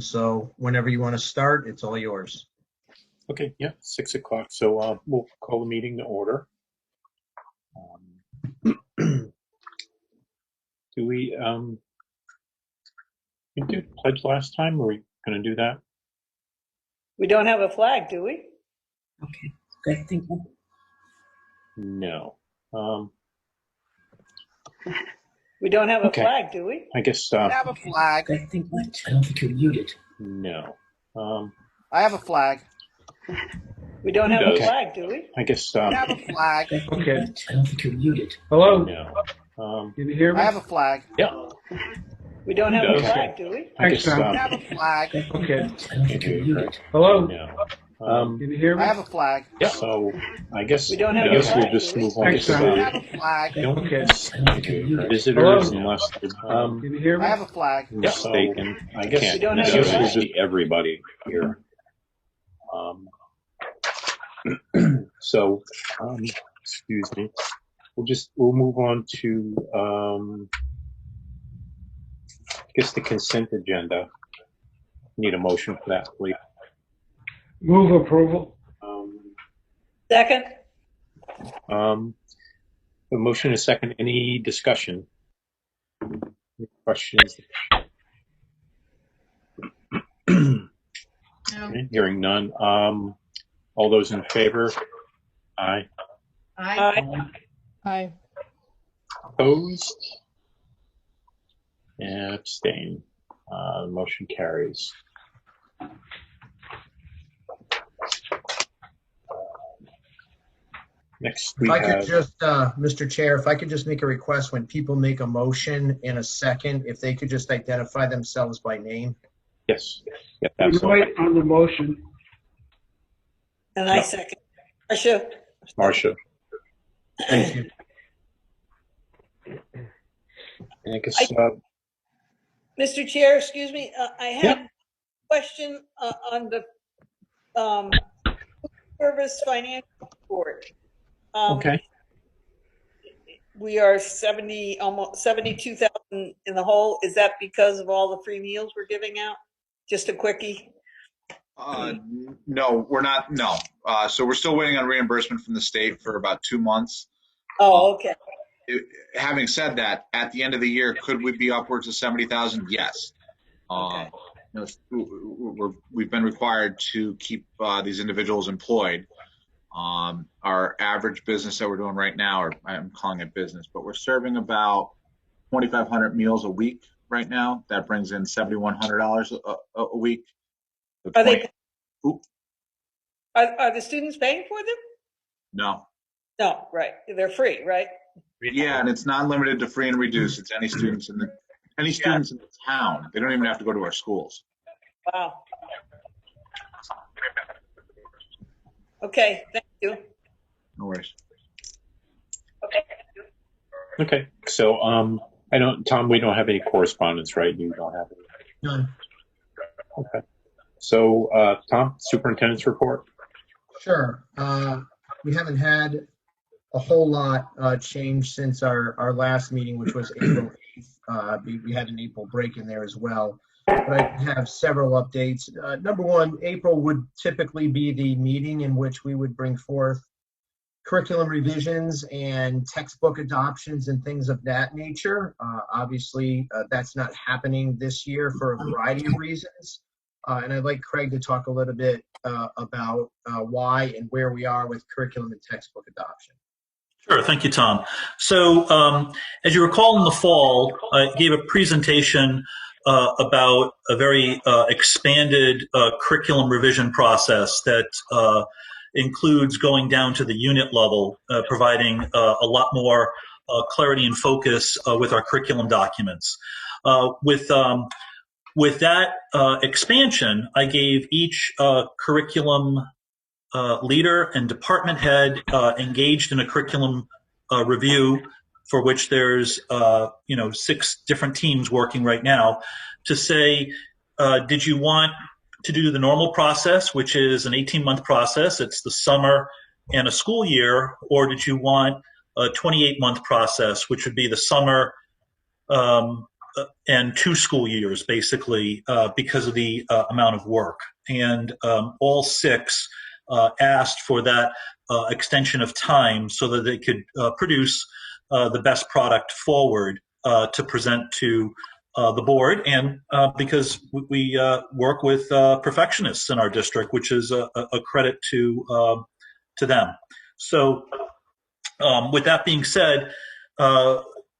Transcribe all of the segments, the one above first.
So whenever you want to start, it's all yours. Okay, yeah, 6 o'clock. So we'll call the meeting to order. Do we did pledge last time? Are we going to do that? We don't have a flag, do we? Okay, good. Thank you. No. We don't have a Okay. flag, do we? I guess. I have a flag. Good. Thank you. I don't think you're muted. No. I have a flag. We don't have a Okay. flag, do we? I guess. I have a flag. Good. Thank Okay. you. I don't think you're muted. Hello, No. can you hear me? I have a flag. Yeah. We don't have a Okay. flag, do we? I guess. I have a flag. Good. Thank Okay. you. I don't think you're muted. Hello, No. can you hear me? I have a flag. Yeah. So I guess. We don't have I guess a we'll flag, just do we? move on Thanks, to Tom. I the have a flag. Okay. I don't think you're muted. visitors, Hello? unless Can you hear I me? have a flag. mistaken. I guess. We don't I have guess a we'll flag. just everybody here. So, excuse me. We'll move on to, I guess the consent agenda. Need a motion for that, please. Move approval. Second? A motion and a second. Any discussion? Any questions? Okay, hearing none. All those in favor? Aye. Aye. Aye. Opposed? And abstain. The motion carries. Next, we If I have. could just, Mr. Chair, if I could just make a request when people make a motion in a second, if they could just identify themselves by name. Yes. Yep, absolutely. on the motion. And I No. second. Marcia? Marcia. Thank you. And I guess, Mr. Chair, excuse me, I have Yeah. a question on the service financial report. okay. We are almost 72,000 in the hole. Is that because of all the free meals we're giving out? Just a quickie. No, we're not. No. So we're still waiting on reimbursement from the state for about 2 months. Oh, okay. Having said that, at the end of the year, could we be upwards of 70,000? Yes. Okay. We've been required to keep these individuals employed. Our average business that we're doing right now, or I'm calling it business, but we're serving about 2,500 meals a week right now. That brings in $7,100 a week. Are they? Oop. Are the students paying for them? No. No, right. They're free, right? Yeah, and it's not limited to free and reduced. It's any students in the town. They don't even have to go to our schools. Wow. Okay, thank you. No worries. Okay. Okay. So, Tom, we don't have any correspondence, right? You don't have any? None. Okay. So, Tom, superintendent's report? Sure. We haven't had a whole lot change since our last meeting, which was April 8th. We had an April break in there as well. But I have several updates. Number one, April would typically be the meeting in which we would bring forth curriculum revisions and textbook adoptions and things of that nature. Obviously, that's not happening this year for a variety of reasons. And I'd like Craig to talk a little bit about why and where we are with curriculum and textbook adoption. Sure. Thank you, Tom. So as you recall in the fall, I gave a presentation about a very expanded curriculum revision process that includes going down to the unit level, providing a lot more clarity and focus with our curriculum documents. With that expansion, I gave each curriculum leader and department head engaged in a curriculum review, for which there's 6 different teams working right now, to say, did you want to do the normal process, which is an 18-month process, it's the summer and a school year, or did you want a 28-month process, which would be the summer and 2 school years, basically, because of the amount of work. And all 6 asked for that extension of time so that they could produce the best product forward to present to the board. And because we work with perfectionists in our district, which is a credit to them. So with that being said,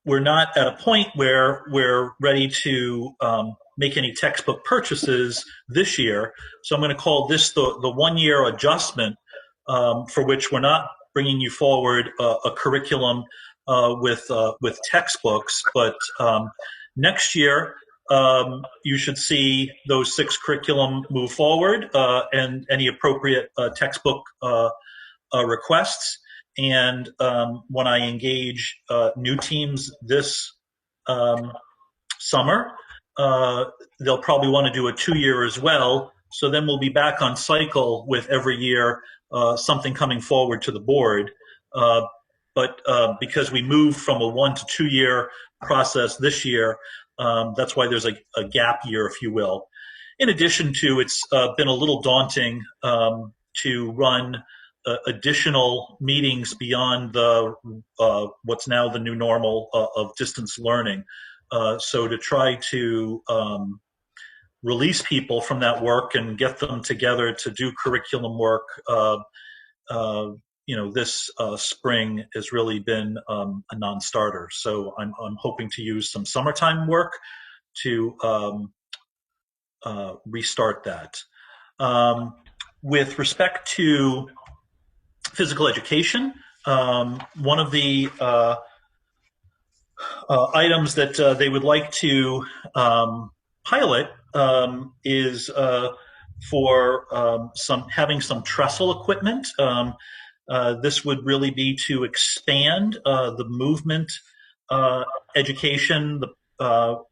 we're not at a point where we're ready to make any textbook purchases this year. So I'm going to call this the 1-year adjustment, for which we're not bringing you forward a curriculum with textbooks. But next year, you should see those 6 curriculum move forward and any appropriate textbook requests. And when I engage new teams this summer, they'll probably want to do a 2-year as well. So then we'll be back on cycle with every year something coming forward to the board. But because we moved from a 1 to 2 year process this year, that's why there's a gap year, if you will. In addition to, it's been a little daunting to run additional meetings beyond the what's now the new normal of distance learning. So to try to release people from that work and get them together to do curriculum work, this spring has really been a non-starter. So I'm hoping to use some summertime work to restart that. With respect to physical education, one of the items that they would like to pilot is for having some trestle equipment. This would really be to expand the movement education,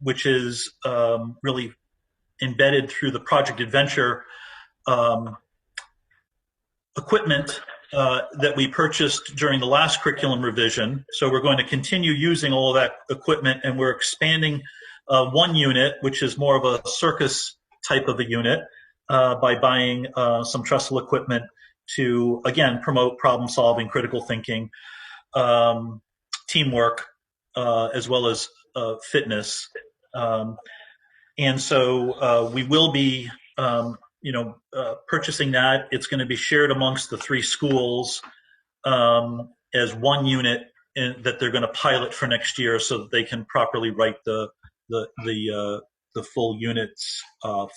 which is really embedded through the Project Adventure equipment that we purchased during the last curriculum revision. So we're going to continue using all of that equipment, and we're expanding one unit, which is more of a circus type of a unit, by buying some trestle equipment to, again, promote problem solving, critical thinking, teamwork, as well as fitness. And so we will be purchasing that. It's going to be shared amongst the 3 schools as one unit that they're going to pilot for next year, so that they can properly write the full units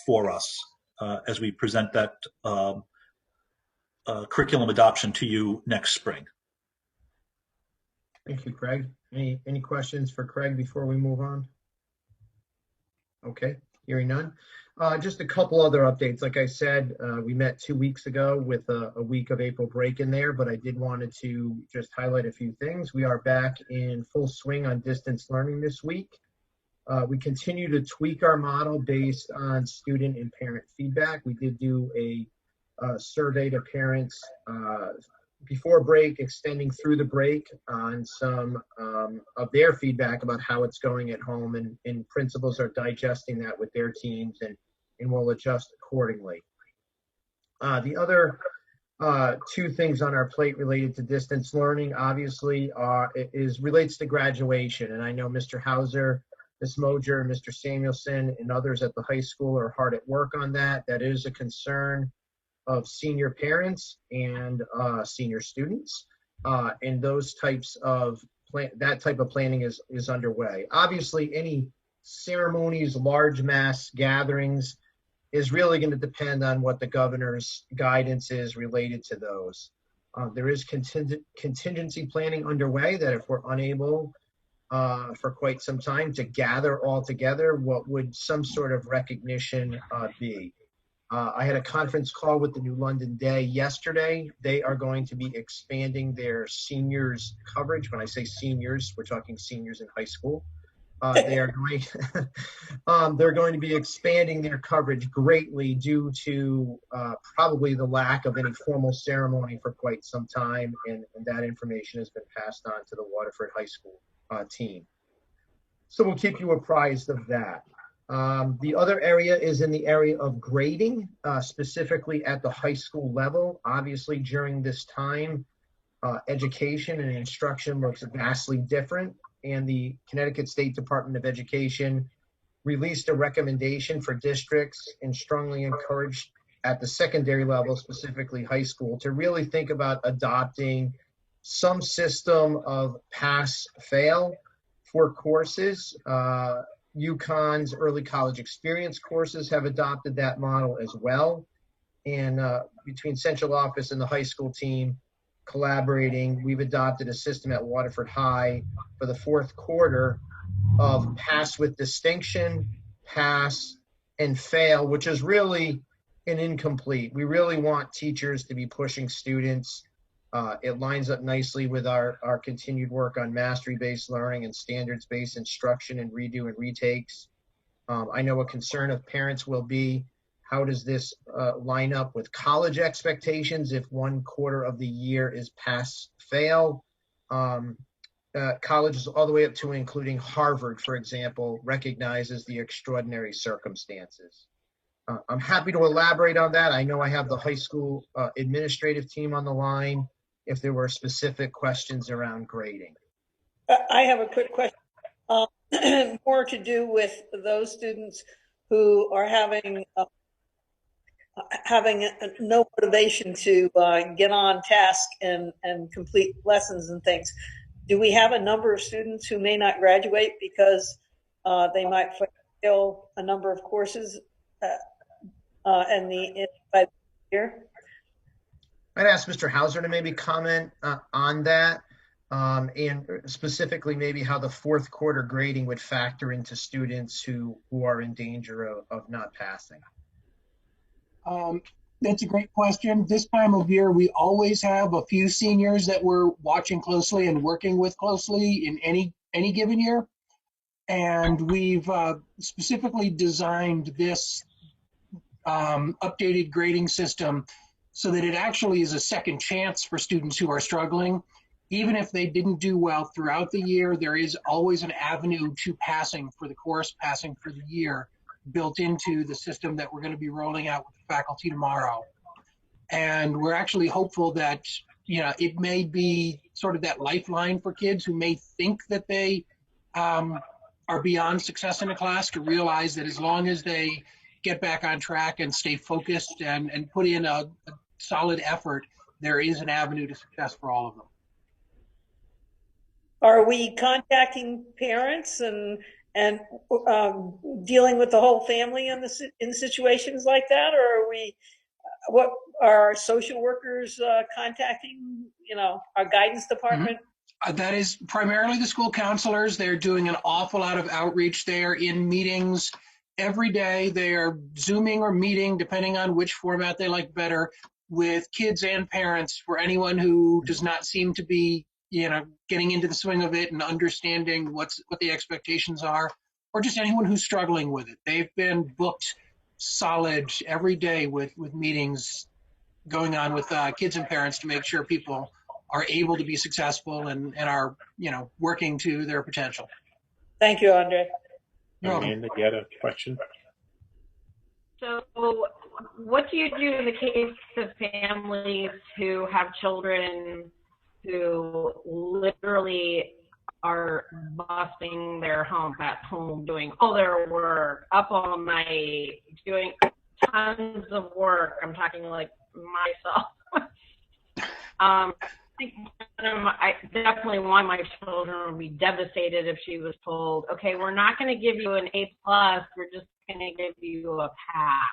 for us as we present that curriculum adoption to you next spring. Thank you, Craig. Any questions for Craig before we move on? Okay, hearing none. Just a couple other updates. Like I said, we met 2 weeks ago with a week of April break in there, but I did wanted to just highlight a few things. We are back in full swing on distance learning this week. We continue to tweak our model based on student and parent feedback. We did do a survey to parents before break, extending through the break on some of their feedback about how it's going at home, and principals are digesting that with their teams and will adjust accordingly. The other 2 things on our plate related to distance learning, obviously, relates to graduation. And I know Mr. Hauser, Ms. Moger, Mr. Samuelson, and others at the high school are hard at work on that. That is a concern of senior parents and senior students, and those types of that type of planning is underway. Obviously, any ceremonies, large mass gatherings, is really going to depend on what the governor's guidance is related to those. There is contingency planning underway that if we're unable for quite some time to gather all together, what would some sort of recognition be? I had a conference call with the New London Day yesterday. They are going to be expanding their seniors coverage. When I say seniors, we're talking seniors in high school. They're going to be expanding their coverage greatly due to probably the lack of any formal ceremony for quite some time, and that information has been passed on to the Waterford High School team. So we'll keep you apprised of that. The other area is in the area of grading, specifically at the high school level. Obviously, during this time, education and instruction looks vastly different, and the Connecticut State Department of Education released a recommendation for districts and strongly encouraged at the secondary level, specifically high school, to really think about adopting some system of pass-fail for courses. UConn's early college experience courses have adopted that model as well. And between central office and the high school team collaborating, we've adopted a system at Waterford High for the fourth quarter of pass with distinction, pass, and fail, which is really an incomplete. We really want teachers to be pushing students. It lines up nicely with our continued work on mastery-based learning and standards-based instruction and redo and retakes. I know a concern of parents will be, how does this line up with college expectations if one quarter of the year is pass-fail? Colleges all the way up to including Harvard, for example, recognizes the extraordinary circumstances. I'm happy to elaborate on that. I know I have the high school administrative team on the line if there were specific questions around grading. I have a quick question, more to do with those students who are having no motivation to get on task and complete lessons and things. Do we have a number of students who may not graduate because they might fail a number of courses by the year? I'd ask Mr. Hauser to maybe comment on that, and specifically maybe how the fourth quarter grading would factor into students who are in danger of not passing. That's a great question. This time of year, we always have a few seniors that we're watching closely and working with closely in any given year. And we've specifically designed this updated grading system so that it actually is a second chance for students who are struggling. Even if they didn't do well throughout the year, there is always an avenue to passing for the course, passing for the year, built into the system that we're going to be rolling out with the faculty tomorrow. And we're actually hopeful that, it may be sort of that lifeline for kids who may think that they are beyond success in a class, to realize that as long as they get back on track and stay focused and put in a solid effort, there is an avenue to success for all of them. Are we contacting parents and dealing with the whole family in situations like that, or what are our social workers contacting? Our guidance department. That is primarily the school counselors. They're doing an awful lot of outreach. They are in meetings every day. They are Zooming or meeting, depending on which format they like better, with kids and parents for anyone who does not seem to be getting into the swing of it and understanding what the expectations are, or just anyone who's struggling with it. They've been booked solid every day with meetings going on with kids and parents to make sure people are able to be successful and are, working to their potential. Thank you, Andre. Amanda, you had a question? So what do you do in the case of families who have children who literally are busting their hump at home, doing all their work, up all night, doing tons of work? I'm talking like myself. I definitely want my children would be devastated if she was told, okay, we're not going to give you an A+, we're just going to give you a pass.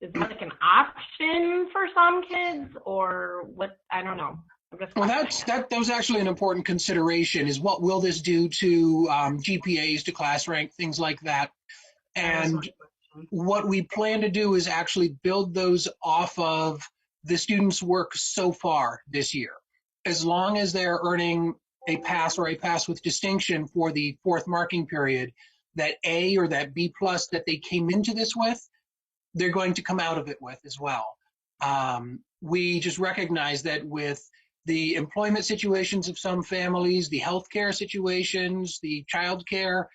Is that like an option for some kids, or what? I don't know. Well, that was actually an important consideration, is what will this do to GPAs, to class rank, things like that. And what we plan to do is actually build those off of the students' work so far this year. As long as they're earning a pass or a pass with distinction for the fourth marking period, that A or that B+ that they came into this with, they're going to come out of it with as well. We just recognize that with the employment situations of some families, the healthcare situations, the childcare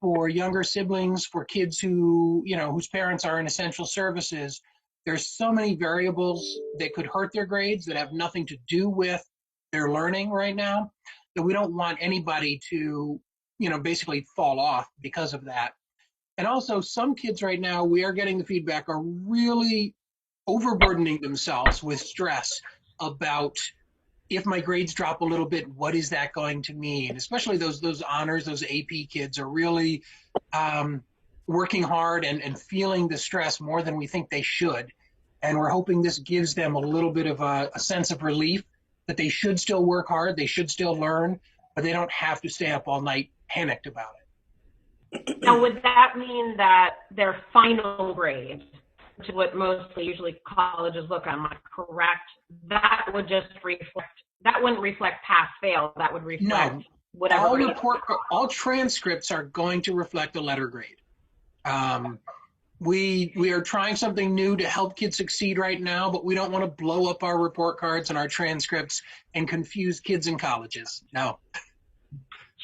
for younger siblings, for kids who, whose parents are in essential services. There's so many variables that could hurt their grades that have nothing to do with their learning right now, that we don't want anybody to, basically fall off because of that. And also, some kids right now, we are getting the feedback, are really overburdening themselves with stress about, if my grades drop a little bit, what is that going to mean? Especially those honors, those AP kids are really working hard and feeling the stress more than we think they should. And we're hoping this gives them a little bit of a sense of relief that they should still work hard, they should still learn, but they don't have to stay up all night panicked about it. Now, would that mean that their final grade, which is what mostly usually colleges look at, am I correct? That would just reflect, that wouldn't reflect pass fail, that would reflect No, whatever. all transcripts are going to reflect a letter grade. We are trying something new to help kids succeed right now, but we don't want to blow up our report cards and our transcripts and confuse kids in colleges. No.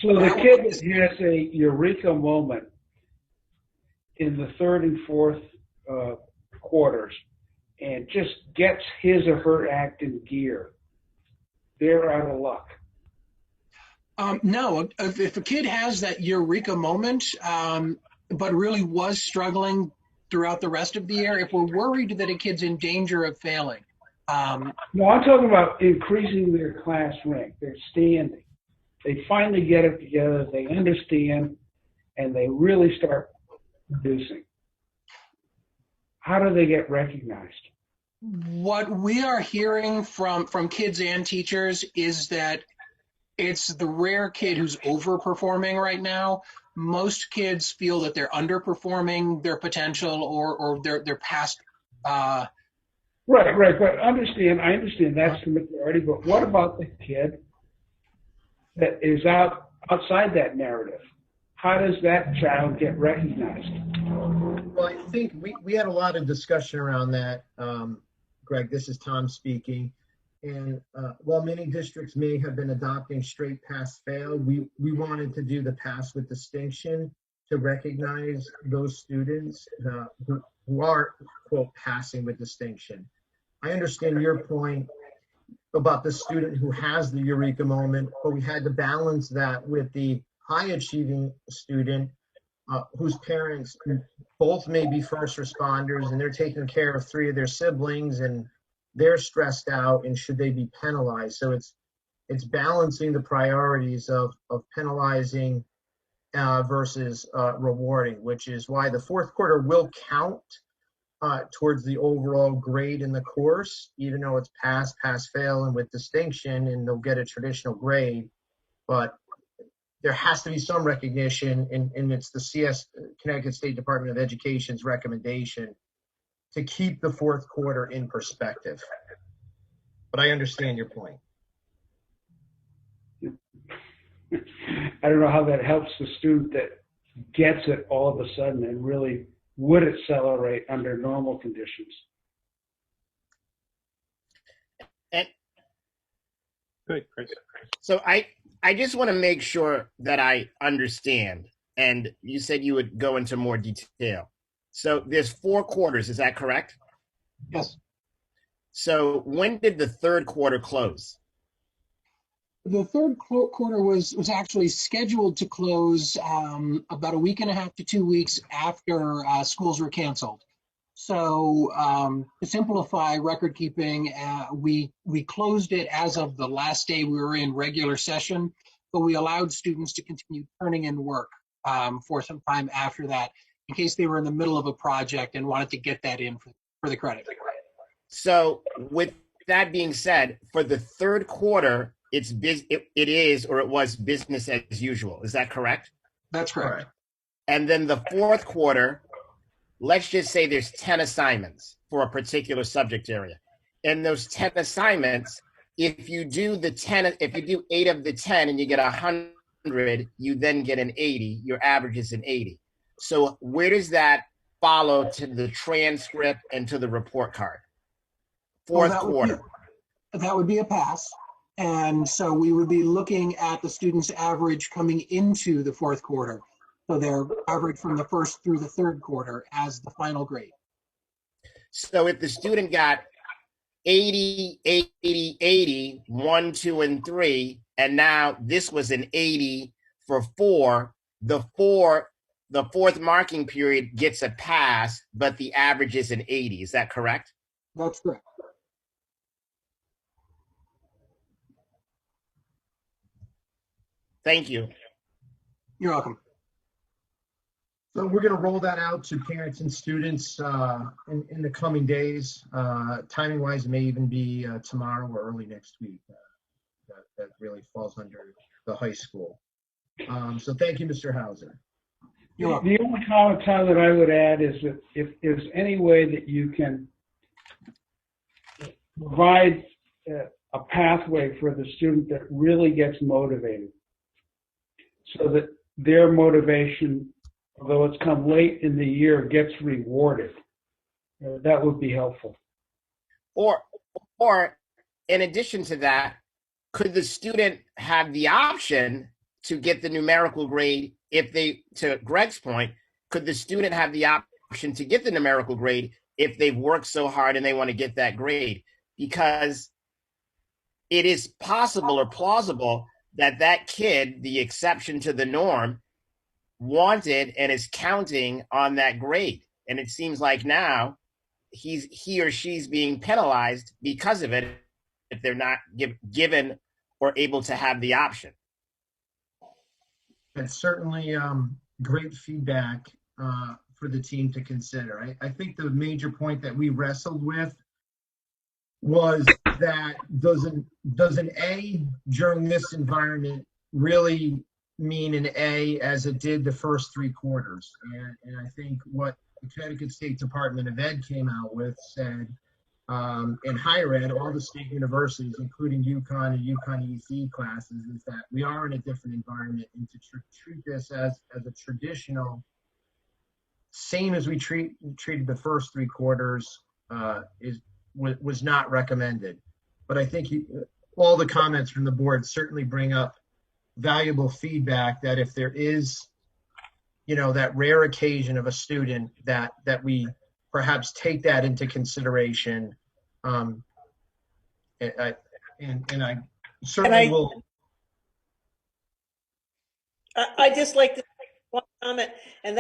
So the kid that has a eureka moment in the third and fourth quarters and just gets his or her act in gear, they're out of luck. No, if a kid has that eureka moment, but really was struggling throughout the rest of the year, if we're worried that a kid's in danger of failing. No, I'm talking about increasing their class rank, their standing. They finally get it together, they understand, and they really start producing. How do they get recognized? What we are hearing from kids and teachers is that it's the rare kid who's overperforming right now. Most kids feel that they're underperforming their potential or their past. Right. But I understand that's the majority. But what about the kid that is outside that narrative? How does that child get recognized? Well, I think we had a lot of discussion around that. Greg, this is Tom speaking. And while many districts may have been adopting straight pass fail, we wanted to do the pass with distinction to recognize those students who are, quote, passing with distinction. I understand your point about the student who has the eureka moment, but we had to balance that with the high achieving student whose parents both may be first responders and they're taking care of 3 of their siblings and they're stressed out, and should they be penalized? So it's balancing the priorities of penalizing versus rewarding, which is why the fourth quarter will count towards the overall grade in the course, even though it's pass, fail, and with distinction, and they'll get a traditional grade. But there has to be some recognition, and it's the Connecticut State Department of Education's recommendation to keep the fourth quarter in perspective. But I understand your point. I don't know how that helps the student that gets it all of a sudden and really would accelerate under normal conditions. Good, Chris. So I just want to make sure that I understand. And you said you would go into more detail. So there's 4 quarters, is that correct? Yes. So when did the third quarter close? The third quarter was actually scheduled to close about a week and a half to 2 weeks after schools were canceled. So to simplify record keeping, we closed it as of the last day we were in regular session, but we allowed students to continue turning in work for some time after that, in case they were in the middle of a project and wanted to get that in for the credit. So with that being said, for the third quarter, it was business as usual. Is that correct? That's correct. Right. And then the fourth quarter, let's just say there's 10 assignments for a particular subject area. And those 10 assignments, if you do 8 of the 10 and you get 100, you then get an 80. Your average is an 80. So where does that follow to the transcript and to the report card? Fourth quarter. That would be a pass. And so we would be looking at the students' average coming into the fourth quarter. So their average from the first through the third quarter as the final grade. So if the student got 80, 80, 80, 1, 2, and 3, and now this was an 80 for 4, the fourth marking period gets a pass, but the average is an 80. Is that correct? That's correct. Thank you. You're welcome. So we're going to roll that out to parents and students in the coming days. Timing wise, it may even be tomorrow or early next week. That really falls under the high school. So thank you, Mr. Hauser. The only comment, Tom, that I would add is that if there's any way that you can provide a pathway for the student that really gets motivated, so that their motivation, although it's come late in the year, gets rewarded, that would be helpful. Or in addition to that, could the student have the option to get the numerical grade if they, to Greg's point, could the student have the option to get the numerical grade if they've worked so hard and they want to get that grade? Because it is possible or plausible that that kid, the exception to the norm, wanted and is counting on that grade. And it seems like now he or she's being penalized because of it if they're not given or able to have the option. That's certainly great feedback for the team to consider. I think the major point that we wrestled with was that does an A during this environment really mean an A as it did the first 3 quarters? And I think what the Connecticut State Department of Ed came out with said in higher ed, all the state universities, including UConn and UConn EC classes, is that we are in a different environment, and to treat this as a traditional, same as we treated the first 3 quarters, was not recommended. But I think all the comments from the board certainly bring up valuable feedback that if there is, that rare occasion of a student that we perhaps take that into consideration. And I certainly will. I just like to make one comment, and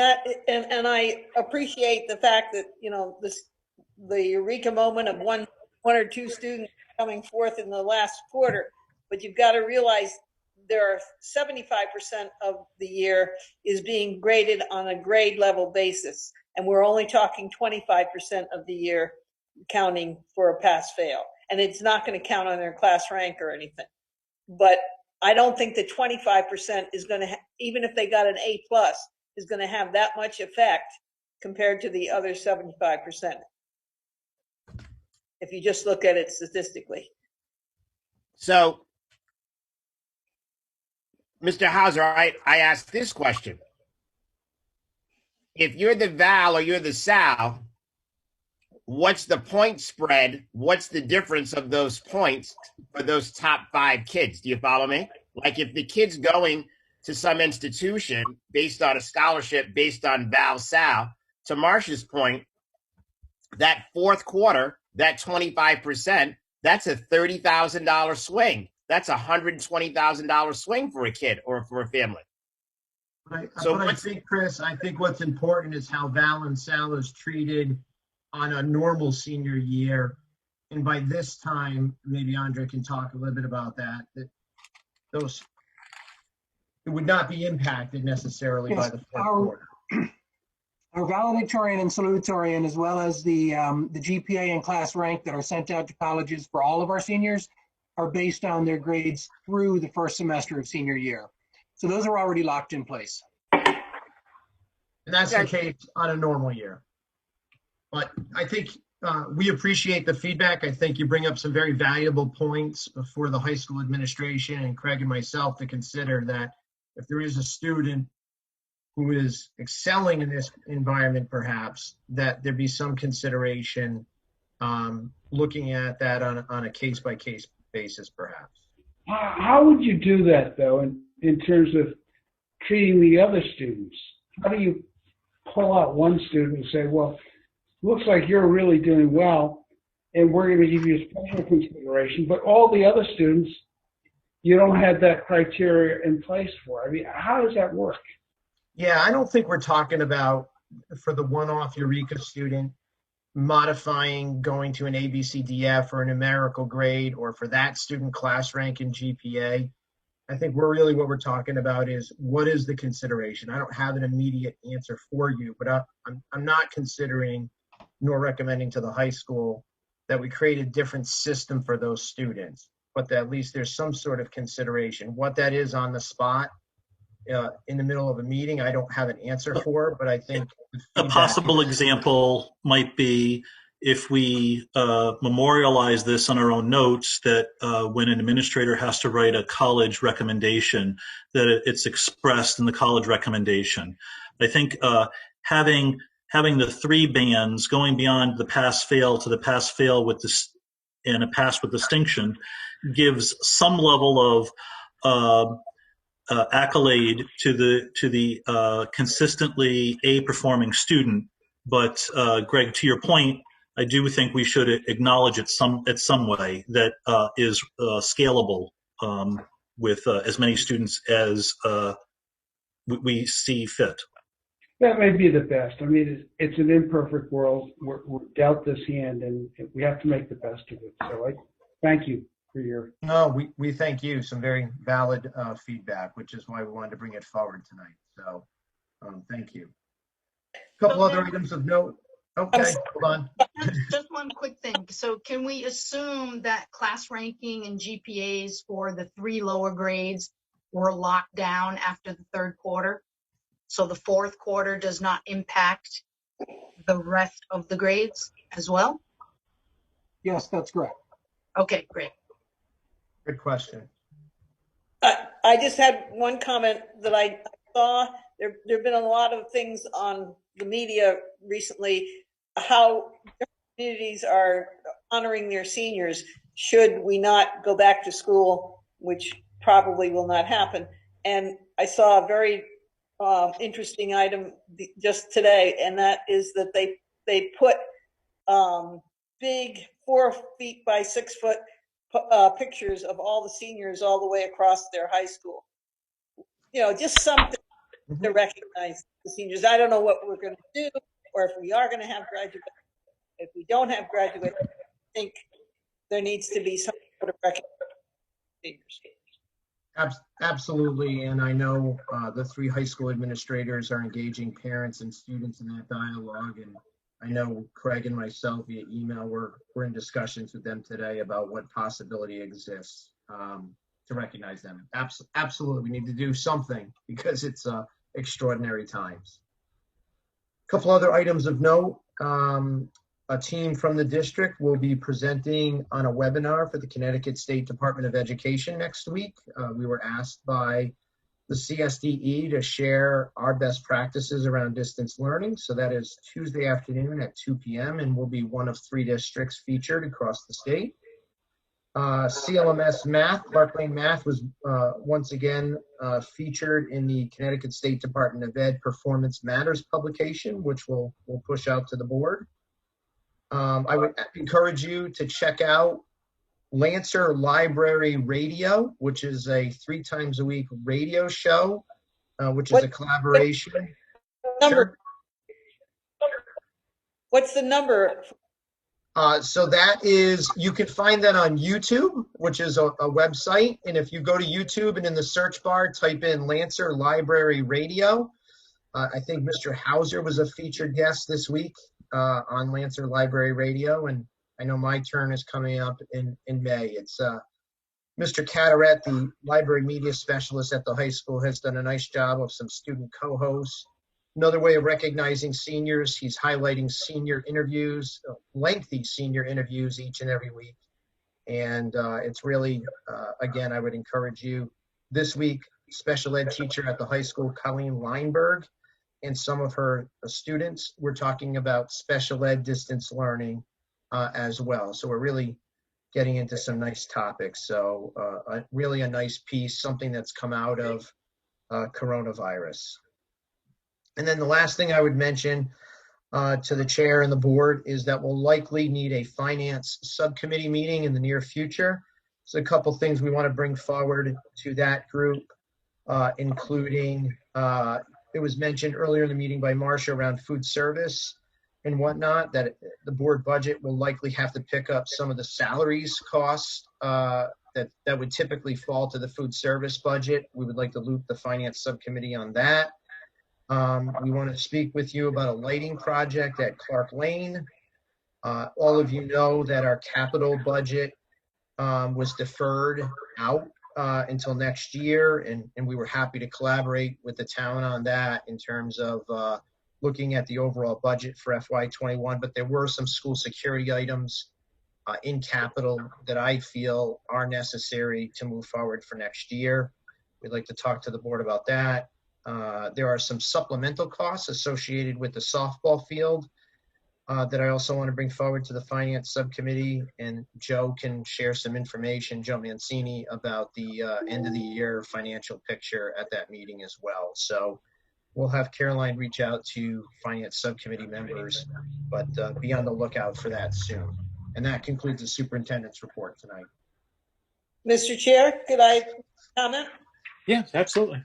I appreciate the fact that the eureka moment of one or two students coming forth in the last quarter, but you've got to realize there are 75% of the year is being graded on a grade level basis, and we're only talking 25% of the year counting for a pass fail, and it's not going to count on their class rank or anything. But I don't think the 25% is going to, even if they got an A+, is going to have that much effect compared to the other 75%. If you just look at it statistically. So, Mr. Hauser, I asked this question. If you're the Val or you're the Sal, what's the point spread? What's the difference of those points for those top 5 kids? Do you follow me? Like if the kid's going to some institution based on a scholarship, based on Val Sal, to Marcia's point, that fourth quarter, that 25%, that's a $30,000 swing. That's a $120,000 swing for a kid or for a family. I think, Chris, what's important is how Val and Sal is treated on a normal senior year. And by this time, maybe Andre can talk a little bit about that it would not be impacted necessarily by the fourth quarter. Our valedictorian and salutatorian, as well as the GPA and class rank that are sent out to colleges for all of our seniors, are based on their grades through the first semester of senior year. So those are already locked in place. And that's the case on a normal year. But I think we appreciate the feedback. I think you bring up some very valuable points for the high school administration and Craig and myself to consider, that if there is a student who is excelling in this environment, perhaps, that there be some consideration looking at that on a case-by-case basis, perhaps. How would you do that, though, in terms of treating the other students? How do you pull out one student and say, well, looks like you're really doing well, and we're going to give you special consideration, but all the other students, you don't have that criteria in place for? I mean, how does that work? Yeah, I don't think we're talking about, for the one-off Eureka student, modifying going to an ABCDF or a numerical grade, or for that student class rank and GPA. I think what we're talking about is, what is the consideration? I don't have an immediate answer for you, but I'm not considering nor recommending to the high school that we create a different system for those students, but that at least there's some sort of consideration. What that is on the spot, in the middle of a meeting, I don't have an answer for, but I think A possible example might be if we memorialize this on our own notes, that when an administrator has to write a college recommendation, that it's expressed in the college recommendation. I think having the 3 bands, going beyond the pass-fail to the pass-fail with this and a pass with distinction, gives some level of accolade to the consistently performing student. But Greg, to your point, I do think we should acknowledge it some way that is scalable with as many students as we see fit. That may be the best. I mean, it's an imperfect world. We're dealt this hand, and we have to make the best of it. So I thank you for your... No, we thank you. Some very valid feedback, which is why we wanted to bring it forward tonight. So thank you. A couple other items of note. Okay, hold on. Just one quick thing. So can we assume that class ranking and GPAs for the 3 lower grades were locked down after the 3rd quarter? So the 4th quarter does not impact the rest of the grades as well? Yes, that's correct. Okay, great. Good question. I just had one comment that I saw. There have been a lot of things on the media recently, how communities are honoring their seniors should we not go back to school, which probably will not happen. And I saw a very interesting item just today, and that is that they put big 4 feet by 6 foot pictures of all the seniors all the way across their high school. You know, just something to recognize the seniors. I don't know what we're going to do, or if we are going to have graduation. If we don't have graduation, I think there needs to be some sort of recognition of seniors. Absolutely, and I know the 3 high school administrators are engaging parents and students in that dialogue, and I know Craig and myself via email, we're in discussions with them today about what possibility exists to recognize them. Absolutely, we need to do something because it's extraordinary times. A couple other items of note. A team from the district will be presenting on a webinar for the Connecticut State Department of Education next week. We were asked by the CSDE to share our best practices around distance learning. So that is Tuesday afternoon at 2 p.m. and will be one of 3 districts featured across the state. CLMS Math, Clark Lane Math was once again featured in the Connecticut State Department of Ed Performance Matters publication, which we'll push out to the board. I would encourage you to check out Lancer Library Radio, which is a 3 times a week radio show, which is a collaboration. Number. What's the number? So that is, you can find that on YouTube, which is a website. And if you go to YouTube and in the search bar, type in Lancer Library Radio. I think Mr. Hauser was a featured guest this week on Lancer Library Radio. And I know my turn is coming up in May. It's Mr. Cataret, the library media specialist at the high school, has done a nice job of some student co-hosts. Another way of recognizing seniors, he's highlighting senior interviews, lengthy senior interviews each and every week. And it's really, again, I would encourage you. This week, special ed teacher at the high school, Colleen Leinberg, and some of her students, we're talking about special ed distance learning as well. So we're really getting into some nice topics. So really a nice piece, something that's come out of coronavirus. And then the last thing I would mention to the chair and the board is that we'll likely need a finance subcommittee meeting in the near future. So a couple things we want to bring forward to that group, including it was mentioned earlier in the meeting by Marcia around food service and whatnot, that the board budget will likely have to pick up some of the salaries costs that would typically fall to the food service budget. We would like to loop the finance subcommittee on that. We want to speak with you about a lighting project at Clark Lane. All of you know that our capital budget was deferred out until next year, and we were happy to collaborate with the town on that in terms of looking at the overall budget for FY21, but there were some school security items in capital that I feel are necessary to move forward for next year. We'd like to talk to the board about that. There are some supplemental costs associated with the softball field that I also want to bring forward to the finance subcommittee, and Joe can share some information, Joe Mancini, about the end of the year financial picture at that meeting as well. So we'll have Caroline reach out to finance subcommittee members, but be on the lookout for that soon. And that concludes the superintendent's report tonight. Mr. Chair, could I comment? Yes, absolutely.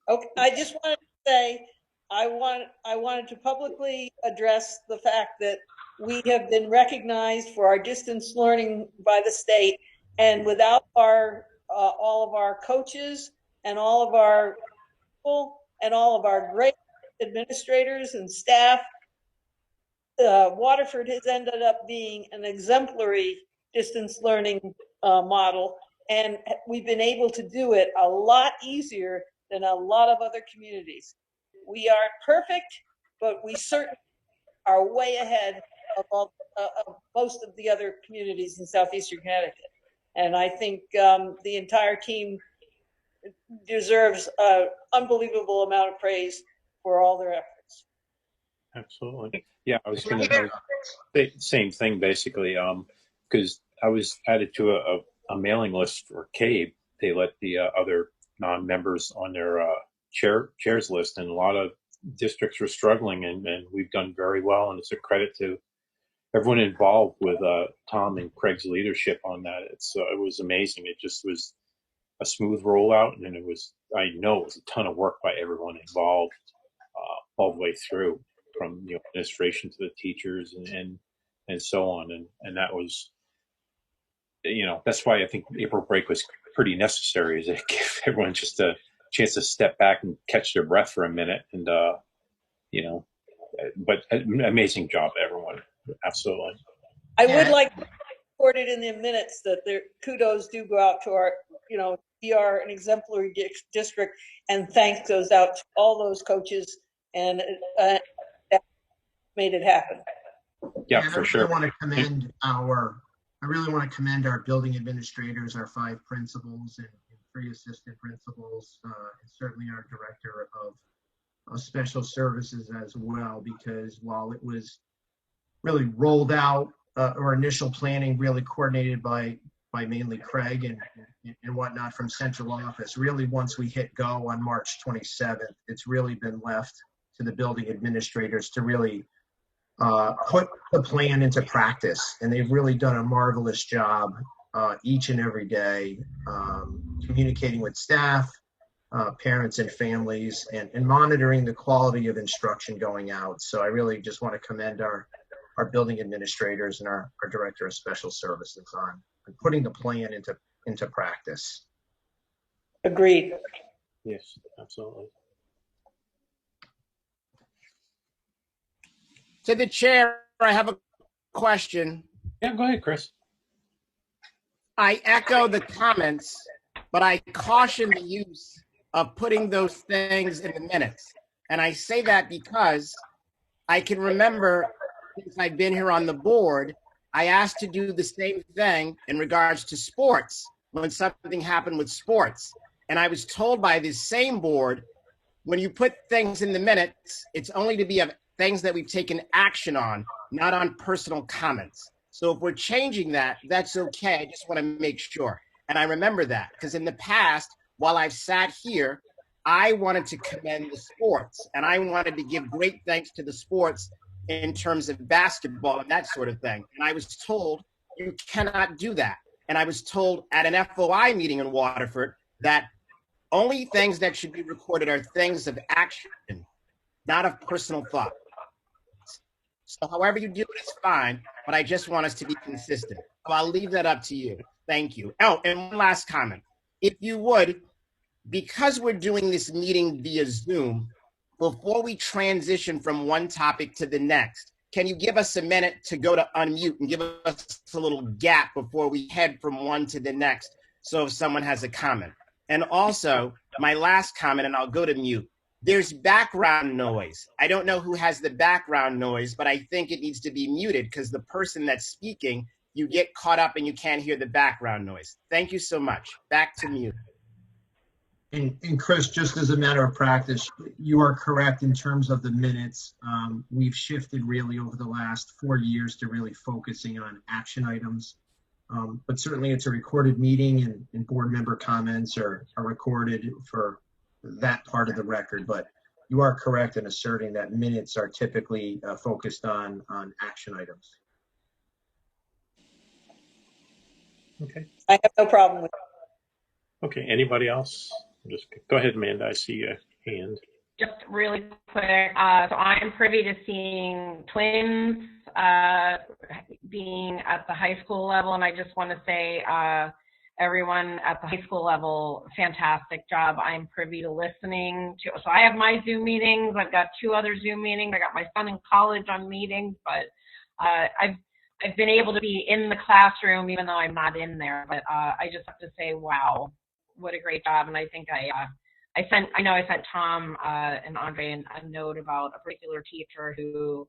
Okay, I just wanted to say, I wanted to publicly address the fact that we have been recognized for our distance learning by the state, and without our all of our coaches and all of our people and all of our great administrators and staff, Waterford has ended up being an exemplary distance learning model, and we've been able to do it a lot easier than a lot of other communities. We aren't perfect, but we certainly are way ahead of most of the other communities in southeastern Connecticut. And I think the entire team deserves an unbelievable amount of praise for all their efforts. Absolutely. Yeah, I was going to say the same thing basically, because I was added to a mailing list for CABE. They let the other non-members on their chairs list, and a lot of districts were struggling, and we've done very well, and it's a credit to everyone involved with Tom and Craig's leadership on that. It was amazing. It just was a smooth rollout, and I know it was a ton of work by everyone involved all the way through, from the administration to the teachers and so on, and that was, that's why I think April break was pretty necessary, is it gave everyone just a chance to step back and catch their breath for a minute, and but amazing job, everyone. Absolutely. I would like to report it in the minutes that their kudos do go out to our, we are an exemplary district, and thanks goes out to all those coaches and made it happen. Yeah, for sure. I really want to commend our building administrators, our 5 principals and 3 assistant principals, and certainly our director of special services as well, because while it was really rolled out, or initial planning really coordinated by mainly Craig and whatnot from central office, really once we hit go on March 27th, it's really been left to the building administrators to really put the plan into practice. And they've really done a marvelous job each and every day, communicating with staff, parents and families, and monitoring the quality of instruction going out. So I really just want to commend our building administrators and our director of special services on putting the plan into practice. Agreed. Yes, absolutely. To the chair, I have a question. Yeah, go ahead, Chris. I echo the comments, but I caution the use of putting those things in the minutes. And I say that because I can remember, since I've been here on the board, I asked to do the same thing in regards to sports when something happened with sports. And I was told by this same board, when you put things in the minutes, it's only to be of things that we've taken action on, not on personal comments. So if we're changing that, that's okay. I just want to make sure. And I remember that because in the past, while I've sat here, I wanted to commend the sports and I wanted to give great thanks to the sports in terms of basketball and that sort of thing. And I was told you cannot do that. And I was told at an FOI meeting in Waterford that only things that should be recorded are things of action, not of personal thought. So however you do it is fine, but I just want us to be consistent. So I'll leave that up to you. Thank you. Oh, and one last comment. If you would, because we're doing this meeting via Zoom, before we transition from one topic to the next, can you give us a minute to go to unmute and give us a little gap before we head from one to the next? So if someone has a comment. And also, my last comment, and I'll go to mute. There's background noise. I don't know who has the background noise, but I think it needs to be muted because the person that's speaking, you get caught up and you can't hear the background noise. Thank you so much. Back to mute. And Chris, just as a matter of practice, you are correct in terms of the minutes. We've shifted really over the last 4 years to really focusing on action items. But certainly it's a recorded meeting and board member comments are recorded for that part of the record. But you are correct in asserting that minutes are typically focused on action items. Okay. I have no problem with it. Okay. Anybody else? Just go ahead, Amanda. I see your hand. Just really quick, so I'm privy to seeing twins being at the high school level, and I just want to say everyone at the high school level, fantastic job. I'm privy to listening to, so I have my Zoom meetings. I've got 2 other Zoom meetings. I got my son in college on meetings, but I've been able to be in the classroom even though I'm not in there. But I just have to say, wow, what a great job. And I think I sent Tom and Andre a note about a particular teacher who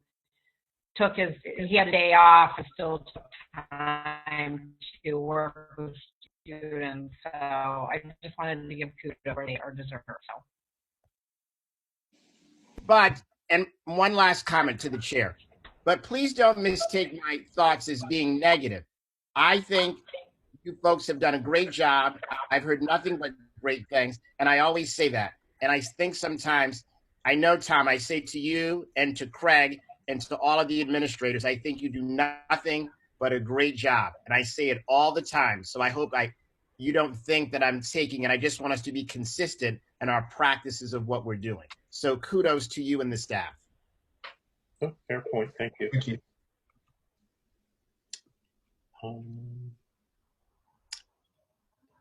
he had a day off and still took time to work with students. So I just wanted to give kudos where they are deserved. So. But, and one last comment to the chair, but please don't mistake my thoughts as being negative. I think you folks have done a great job. I've heard nothing but great things. And I always say that. And I think sometimes, I know, Tom, I say to you and to Craig and to all of the administrators, I think you do nothing but a great job. And I say it all the time. So I hope you don't think that I'm taking it. I just want us to be consistent in our practices of what we're doing. So kudos to you and the staff. Oh, fair point. Thank you. Thank you.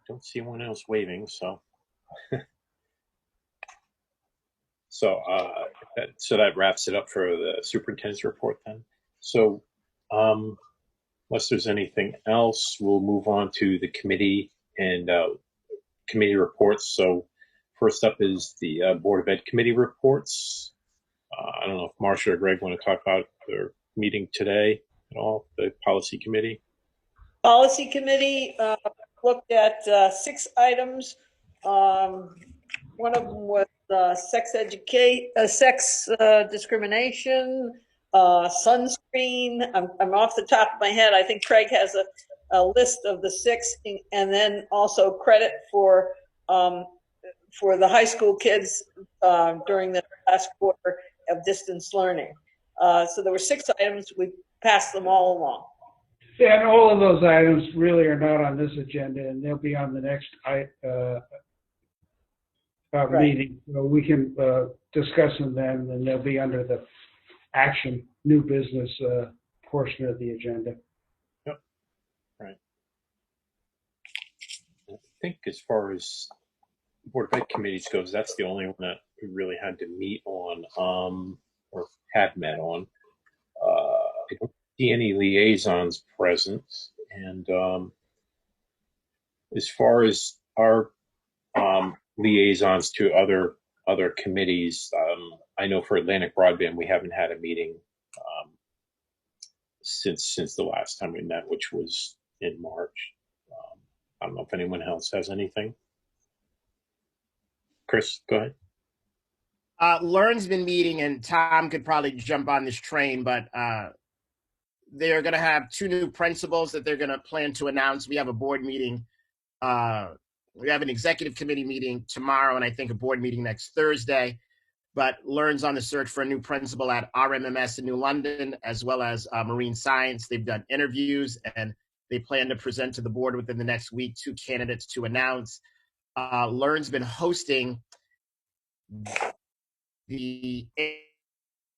Don't see anyone else waving, so. So that wraps it up for the superintendent's report then. So unless there's anything else, we'll move on to the committee and committee reports. So first up is the Board of Ed committee reports. I don't know if Marcia or Greg want to talk about their meeting today at all, the policy committee. Policy committee looked at 6 items. One of them was sex discrimination, sunscreen. I'm off the top of my head. I think Craig has a list of the 6, and then also credit for the high school kids during the last quarter of distance learning. So there were 6 items. We passed them all along. And all of those items really are not on this agenda, and they'll be on the next meeting. So we can discuss them then, and they'll be under the action, new business portion of the agenda. Yep. Right. I think as far as Board of Ed committees goes, that's the only one that we really had to meet on or had met on. I don't see any liaisons present. And as far as our liaisons to other committees, I know for Atlantic Broadband, we haven't had a meeting since the last time we met, which was in March. I don't know if anyone else has anything. Chris, go ahead. Learn's been meeting, and Tom could probably jump on this train, but they're going to have 2 new principals that they're going to plan to announce. We have a board meeting. We have an executive committee meeting tomorrow, and I think a board meeting next Thursday. But Learn's on the search for a new principal at RMMS in New London, as well as Marine Science. They've done interviews, and they plan to present to the board within the next week 2 candidates to announce. Learn's been hosting the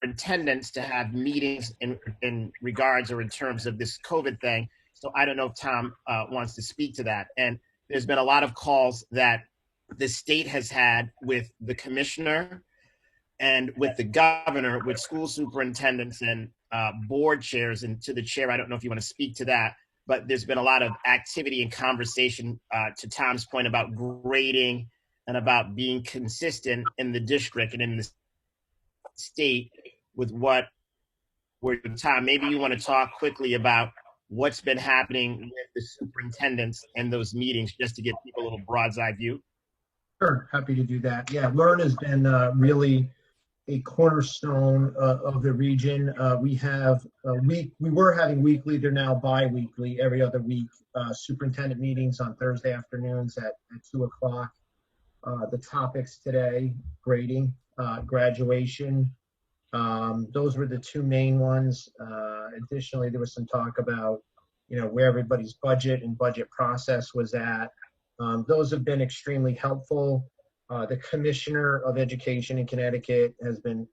attendance to have meetings in regards or in terms of this COVID thing. So I don't know if Tom wants to speak to that. And there's been a lot of calls that the state has had with the commissioner and with the governor, with school superintendents and board chairs. And to the chair, I don't know if you want to speak to that, but there's been a lot of activity and conversation to Tom's point about grading and about being consistent in the district and in the state with what we're doing. Tom, maybe you want to talk quickly about what's been happening with the superintendents and those meetings, just to give people a little broad's eye view. Sure, happy to do that. Yeah, Learn has been really a cornerstone of the region. We were having weekly, they're now bi-weekly, every other week, superintendent meetings on Thursday afternoons at 2 o'clock. The topics today, grading, graduation, those were the 2 main ones. Additionally, there was some talk about, where everybody's budget and budget process was at. Those have been extremely helpful. The Commissioner of Education in Connecticut has been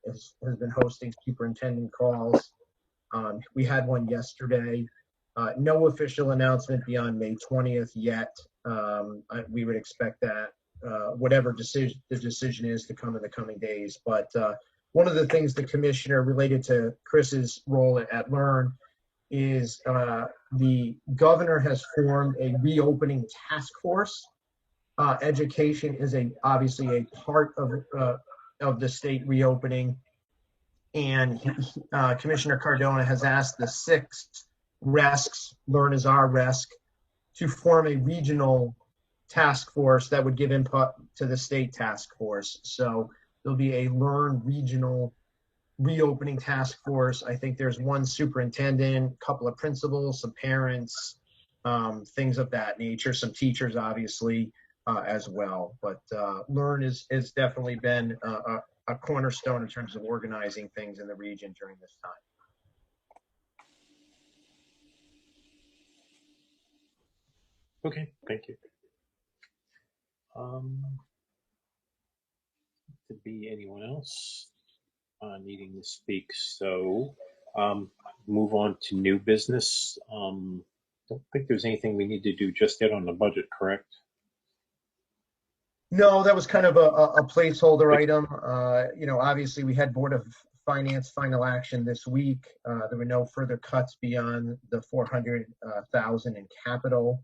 hosting superintendent calls. We had one yesterday. No official announcement beyond May 20th yet. We would expect that whatever the decision is to come in the coming days. But one of the things the Commissioner, related to Chris's role at Learn, is the governor has formed a reopening task force. Education is obviously a part of the state reopening, and Commissioner Cardona has asked the 6 RESCs, Learn is our RESC, to form a regional task force that would give input to the state task force. So there'll be a Learn regional reopening task force. I think there's 1 superintendent, a couple of principals, some parents, things of that nature, some teachers, obviously, as well. But Learn has definitely been a cornerstone in terms of organizing things in the region during this time. Okay, thank you. To be anyone else needing to speak, so move on to new business. Don't think there's anything we need to do just yet on the budget, correct? No, that was kind of a placeholder item. Obviously we had Board of Finance final action this week. There were no further cuts beyond the 400,000 in capital.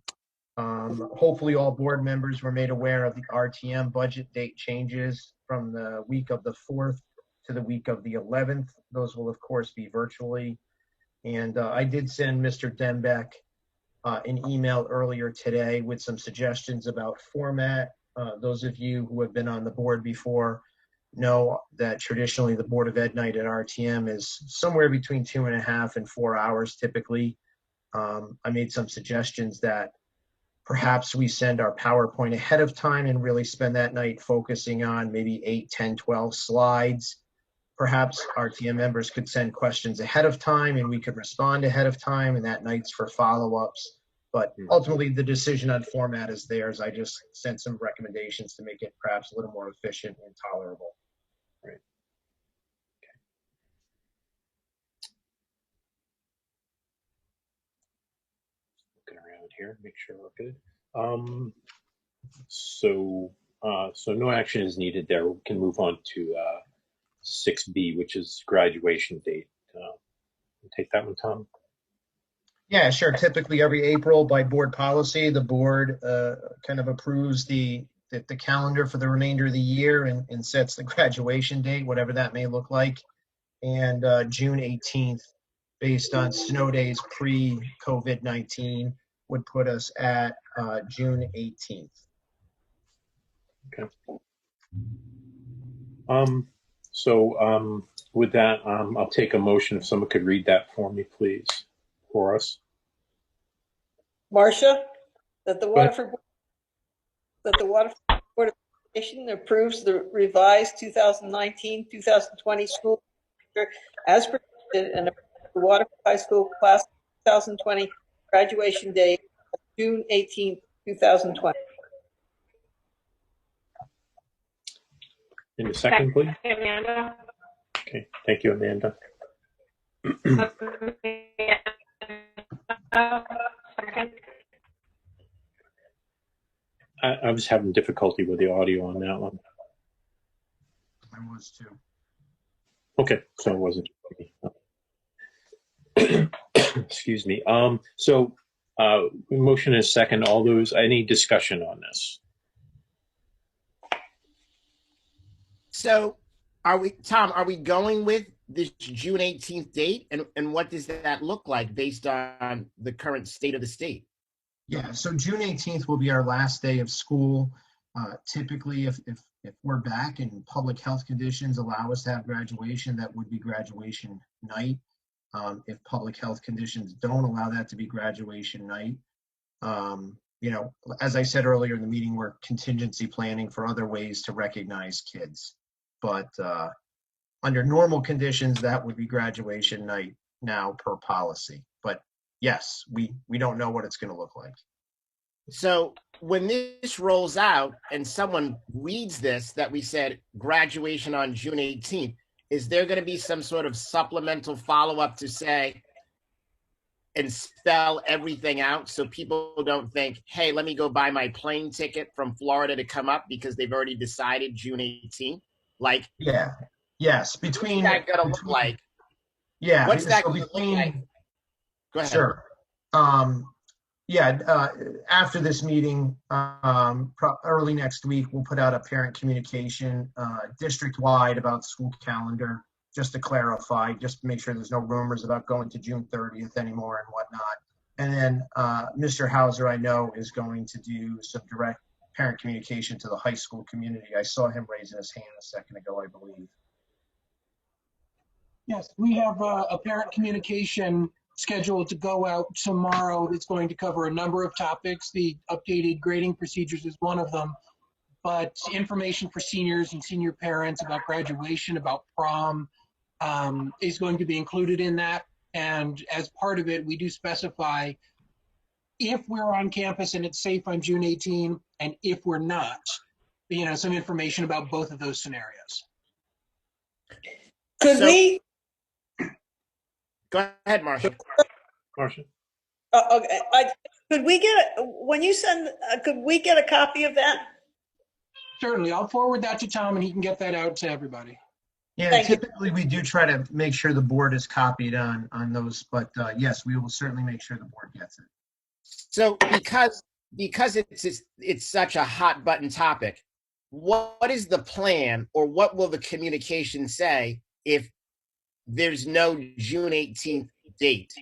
Hopefully all board members were made aware of the RTM budget date changes from the week of the 4th to the week of the 11th. Those will of course be virtually. And I did send Mr. Dembeck an email earlier today with some suggestions about format. Those of you who have been on the board before know that traditionally the Board of Ed night at RTM is somewhere between 2.5 and 4 hours typically. I made some suggestions that perhaps we send our PowerPoint ahead of time and really spend that night focusing on maybe 8, 10, 12 slides. Perhaps RTM members could send questions ahead of time and we could respond ahead of time, and that night's for follow-ups. But ultimately the decision on format is theirs. I just sent some recommendations to make it perhaps a little more efficient and tolerable. Right. Okay. Looking around here, make sure we're good. So no action is needed there. We can move on to 6B, which is graduation date. Take that one, Tom. Yeah, sure. Typically every April by board policy, the board kind of approves the calendar for the remainder of the year and sets the graduation date, whatever that may look like. And June 18th, based on snow days pre-COVID-19, would put us at June 18th. Okay. With that, I'll take a motion if someone could read that for me, please. for us. Marcia, that the Go ahead. Waterford Board of Education approves the revised 2019-2020 school year as presented and approves the Waterford High School class 2020 graduation date of June 18th, 2020. In a second, please. Amanda. Okay, thank you, Amanda. Second. I was having difficulty with the audio on that one. I was too. Okay, so it wasn't. Excuse me. Motion is second. All those, any discussion on this? So Tom, are we going with this June 18th date? And what does that look like based on the current state of the state? Yeah, so June 18th will be our last day of school. Typically, if we're back and public health conditions allow us to have graduation, that would be graduation night. If public health conditions don't allow that to be graduation night, as I said earlier in the meeting, we're contingency planning for other ways to recognize kids. But under normal conditions, that would be graduation night now per policy. But yes, we don't know what it's going to look like. So when this rolls out and someone reads this, that we said graduation on June 18th, is there going to be some sort of supplemental follow-up to say and spell everything out so people don't think, hey, let me go buy my plane ticket from Florida to come up because they've already decided June 18th? Like, yeah, yes, between what's that going to look like? Yeah, What's that so going to look like? Go ahead. Sure. After this meeting, early next week, we'll put out a parent communication district-wide about the school calendar, just to clarify, just to make sure there's no rumors about going to June 30th anymore and whatnot. And then Mr. Hauser, I know, is going to do some direct parent communication to the high school community. I saw him raising his hand a second ago, I believe. Yes, we have a parent communication scheduled to go out tomorrow. It's going to cover a number of topics. The updated grading procedures is one of them, but information for seniors and senior parents about graduation, about prom, is going to be included in that. And as part of it, we do specify if we're on campus and it's safe on June 18, and if we're not, some information about both of those scenarios. Could we? Go ahead, Marcia. Marcia. Okay. Could we get when you send? Could we get a copy of that? Certainly, I'll forward that to Tom, and he can get that out to everybody. Yeah, typically we do try to make sure the board is copied on those, but yes, we will certainly make sure the board gets it. So because it's such a hot button topic, what is the plan, or what will the communication say if there's no June 18th date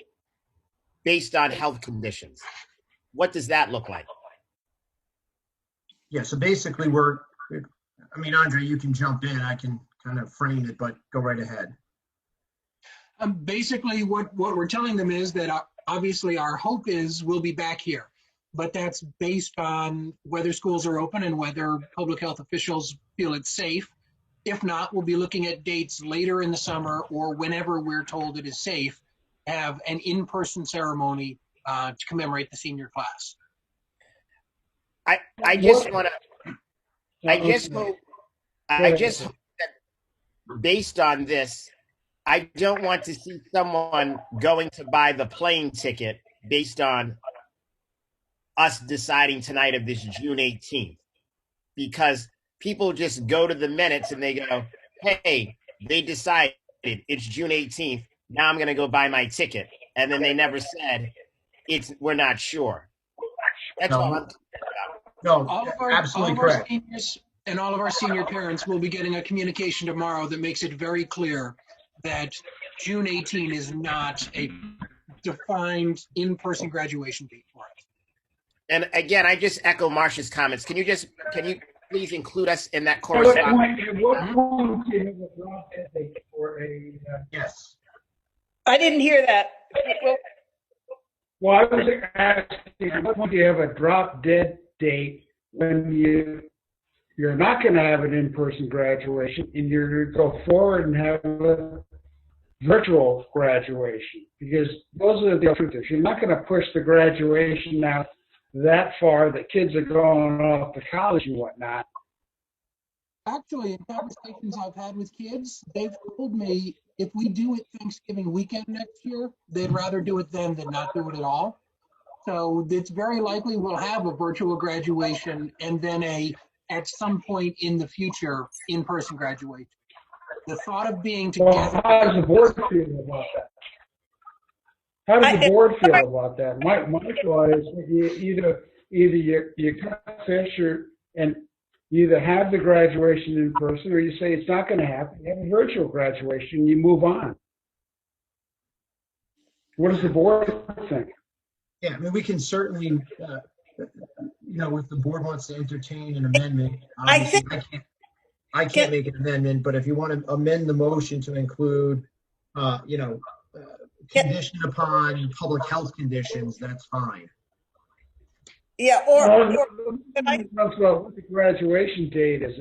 based on health conditions? What does that look like? Yeah, so basically Andre, you can jump in. I can kind of frame it, but go right ahead. Basically, what we're telling them is that obviously our hope is we'll be back here, but that's based on whether schools are open and whether public health officials feel it's safe. If not, we'll be looking at dates later in the summer or whenever we're told it is safe, have an in-person ceremony to commemorate the senior class. I just hope that based on this, I don't want to see someone going to buy the plane ticket based on us deciding tonight of this June 18th, because people just go to the minutes and they go, hey, they decided it's June 18th. Now I'm going to go buy my ticket. And then they never said we're not sure. That's all I'm talking about. No, absolutely correct. All of our seniors and all of our senior parents will be getting a communication tomorrow that makes it very clear that June 18 is not a defined in-person graduation date for us. And again, I just echo Marcia's comments. Can you please include us in that correspondence? At what point do you have a draft ethic for a? Yes. I didn't hear that. Well, I was asking, at what point do you have a drop dead date when you're not going to have an in-person graduation and you're going to go forward and have a virtual graduation? Because those are the alternatives. You're not going to push the graduation out that far that kids are going off to college and whatnot. Actually, in conversations I've had with kids, they've told me if we do it Thanksgiving weekend next year, they'd rather do it then than not do it at all. So it's very likely we'll have a virtual graduation and then at some point in the future, in-person graduation. The thought of being Well, together. how does the board feel about that? How does the board feel about that? My thought is either you cut fish and you either have the graduation in person or you say it's not going to happen. You have a virtual graduation and you move on. What does the board think? Yeah, I mean, we can certainly, if the board wants to entertain an amendment, obviously I can't make an amendment, but if you want to amend the motion to include, condition upon public health conditions, that's fine. Yeah, talks about what the graduation date is.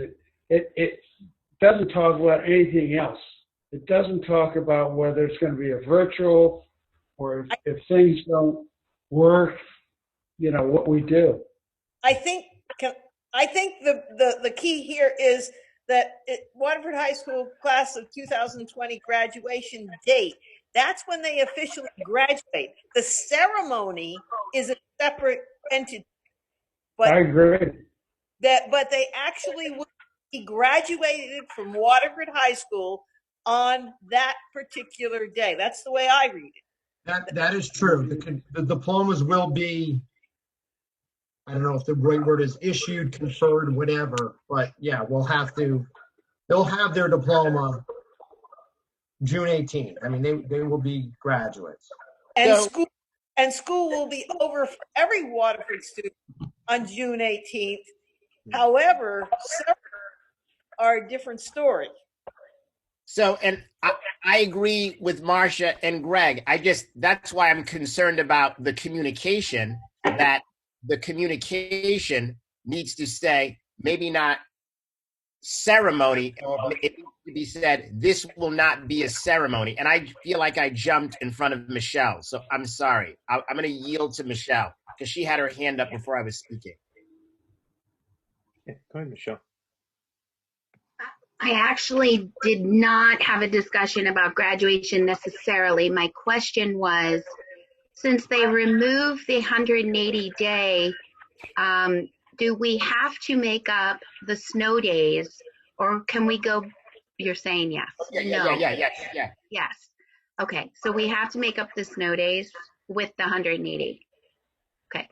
It doesn't talk about anything else. It doesn't talk about whether it's going to be a virtual or if things don't work, what we do. I think the key here is that Waterford High School class of 2020 graduation date, that's when they officially graduate. The ceremony is a separate entity. But I agree. But they actually will be graduated from Waterford High School on that particular day. That's the way I read it. That is true. The diplomas will be, I don't know if the right word is issued, conferred, whatever, but yeah, they'll have their diploma June 18th. I mean, they will be graduates. And school will be over for every Waterford student on June 18th. However, several are a different story. So, and I agree with Marcia and Greg. That's why I'm concerned about the communication, that the communication needs to say, maybe not ceremony, or it needs to be said, this will not be a ceremony. And I feel like I jumped in front of Michelle. So I'm sorry. I'm going to yield to Michelle because she had her hand up before I was speaking. Yeah, go ahead, Michelle. I actually did not have a discussion about graduation necessarily. My question was, since they removed the 180-day, do we have to make up the snow days, or can we go? You're saying yes. Yeah. Yes. Okay, so we have to make up the snow days with the 180. Okay.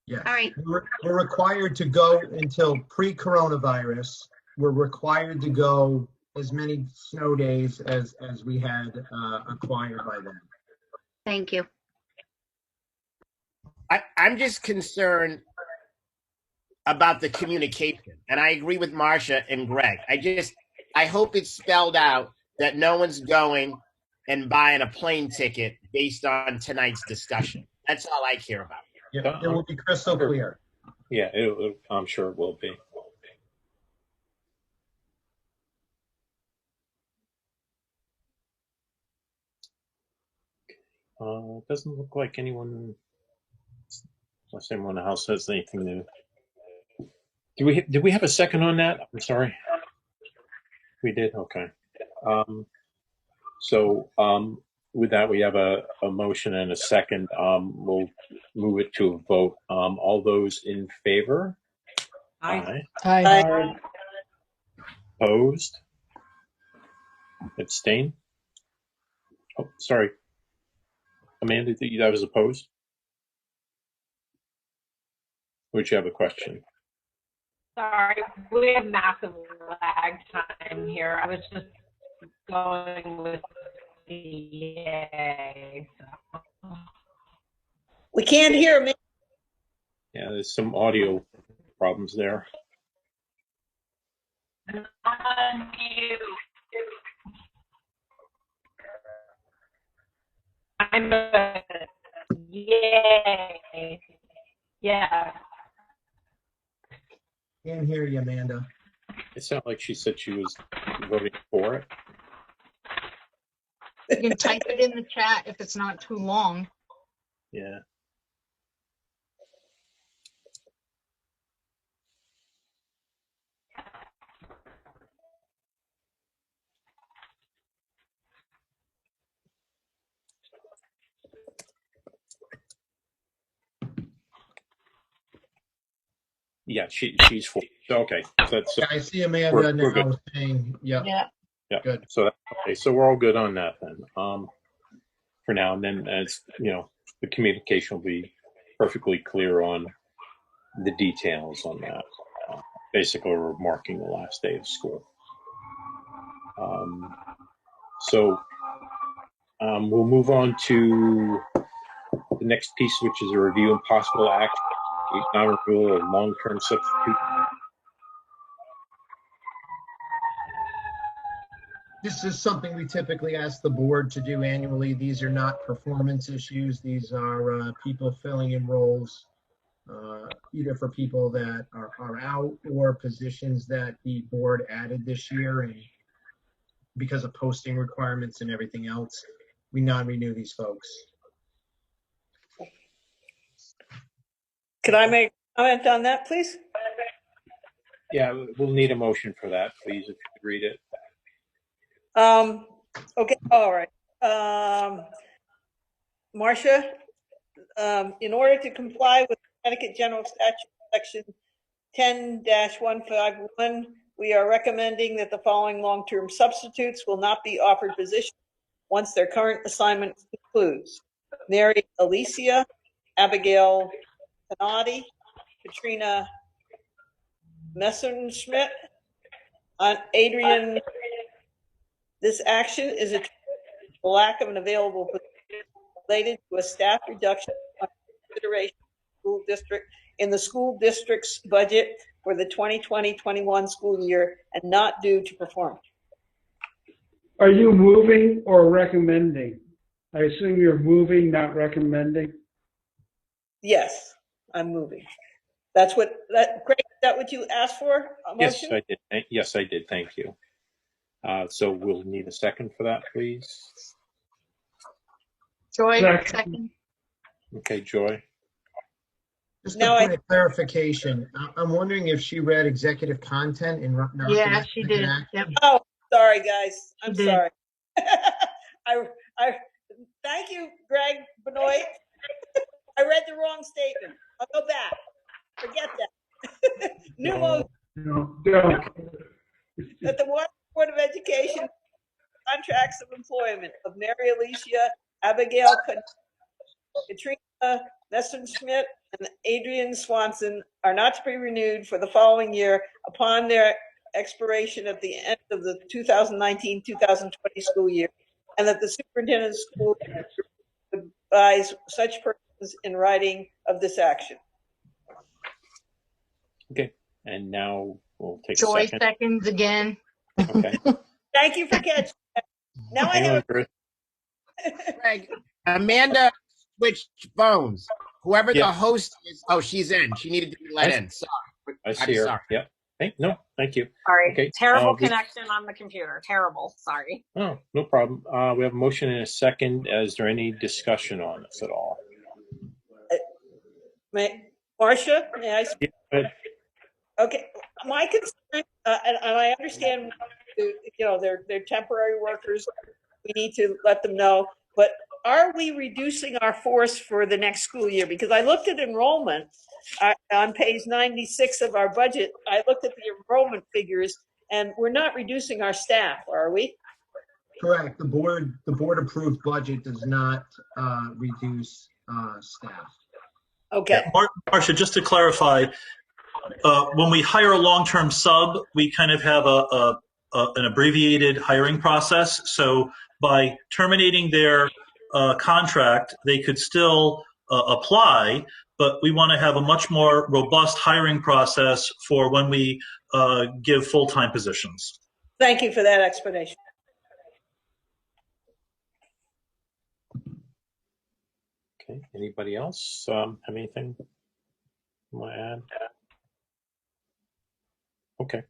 Yeah. All right. We're required to go until pre-coronavirus. We're required to go as many snow days as we had acquired by then. Thank you. I'm just concerned about the communication, and I agree with Marcia and Greg. I hope it's spelled out that no one's going and buying a plane ticket based on tonight's discussion. That's all I care about. Yeah, it will be crystal clear. Yeah, I'm sure it will be. It doesn't look like anyone, unless anyone else has anything to. Did we have a second on that? I'm sorry. We did. Okay. With that, we have a motion and a second. We'll move it to a vote. All those in favor? Aye. Aye. Opposed? Abstain? Oh, sorry. Amanda, that was opposed? Would you have a question? Sorry, we have massive lag time here. I was just going with the yay. So. We can't hear me. Yeah, there's some audio problems there. I'm a Yay. Yeah. Can't hear you, Amanda. It sounded like she said she was voting for it. You can type it in the chat if it's not too long. Yeah. Yeah, she's for. Okay, so that's Yeah, I see Amanda we're now good. saying, yep, Yeah. Yeah. good. So okay, so we're all good on that then. For now, and then as you know, the communication will be perfectly clear on the details on that. Basically, we're marking the last day of school. So we'll move on to the next piece, which is a review and possible action, non-renewal of long-term substitute. This is something we typically ask the board to do annually. These are not performance issues. These are people filling in roles, either for people that are out or positions that the board added this year. And because of posting requirements and everything else, we non-renew these folks. Could I make a comment on that, please? Yeah, we'll need a motion for that, please, if you could read it. Okay, all right. Marcia, in order to comply with Connecticut General Statute Section 10-151, we are recommending that the following long-term substitutes will not be offered positions once their current assignment concludes. Mary Alicia, Abigail Canati, Katrina Messerschmidt, Adrian. This action is a lack of an available position related to a staff reduction on consideration school district in the school district's budget for the 2020-21 school year and not due to performance. Are you moving or recommending? I assume you're moving, not recommending. Yes, I'm moving. That's what Craig, is that what you asked for? A motion? Yes, I did. Yes, I did. Thank you. So we'll need a second for that, please. Joy, Second. second. Okay, Joy. Just Now a point of clarification, I'm wondering if she read executive content and not Yeah, she did. Yep. Oh, sorry, guys. I'm She did. sorry. I thank you, Greg Benoit. I read the wrong statement. I'll go back. Forget that. New motion No, don't. that the Waterford Board of Education contracts of employment of Mary Alicia, Abigail Katrina Messerschmidt, and Adrian Swanson are not to be renewed for the following year upon their expiration at the end of the 2019-2020 school year, and that the superintendent of schools would advise such persons in writing of this action. Okay, and now we'll take Joy a second. seconds again. Okay. Thank you for catching that. Now I Hang on, have Chris. Greg, Amanda switched phones. Whoever Yeah. the host is, oh, she's in. She needed to be let in. Sorry. I I'm see her. sorry. Yep. No, thank you. Sorry. Okay. Terrible connection on the computer. Terrible. Sorry. Oh, no problem. We have a motion and a second. Is there any discussion on this at all? Marcia, may I speak? Yeah, Okay, my concern, and I understand, they're temporary workers. We need to let them know. But are we reducing our force for the next school year? Because I looked at enrollment on page 96 of our budget. I looked at the enrollment figures, and we're not reducing our staff, are we? Correct. The board approved budget does not reduce staff. Okay. Yeah, Marcia, just to clarify, when we hire a long-term sub, we kind of have an abbreviated hiring process. So by terminating their contract, they could still apply, but we want to have a much more robust hiring process for when we give full-time positions. Thank you for that explanation. Okay. Anybody else have anything you want to add? Okay.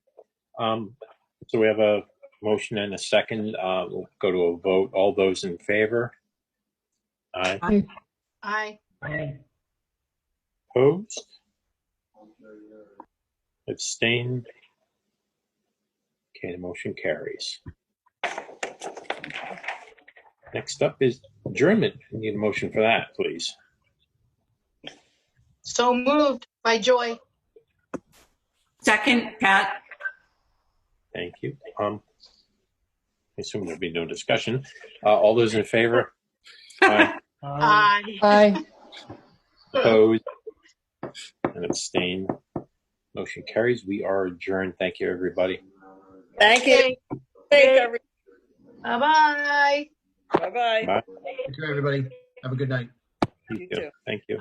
So we have a motion and a second. We'll go to a vote. All those in favor? Aye. Aye. Opposed? Abstain? Okay, the motion carries. Next up is adjournment. I need a motion for that, please. So moved by Joy. Second, Pat. Thank you. I assume there'll be no discussion. All those in favor? Aye. Aye. Opposed? And abstain. Motion carries. We are adjourned. Thank you, everybody. Thank you. Bye-bye. Bye. Bye-bye. Thank you, everybody. Have a good night. You too. Thank you.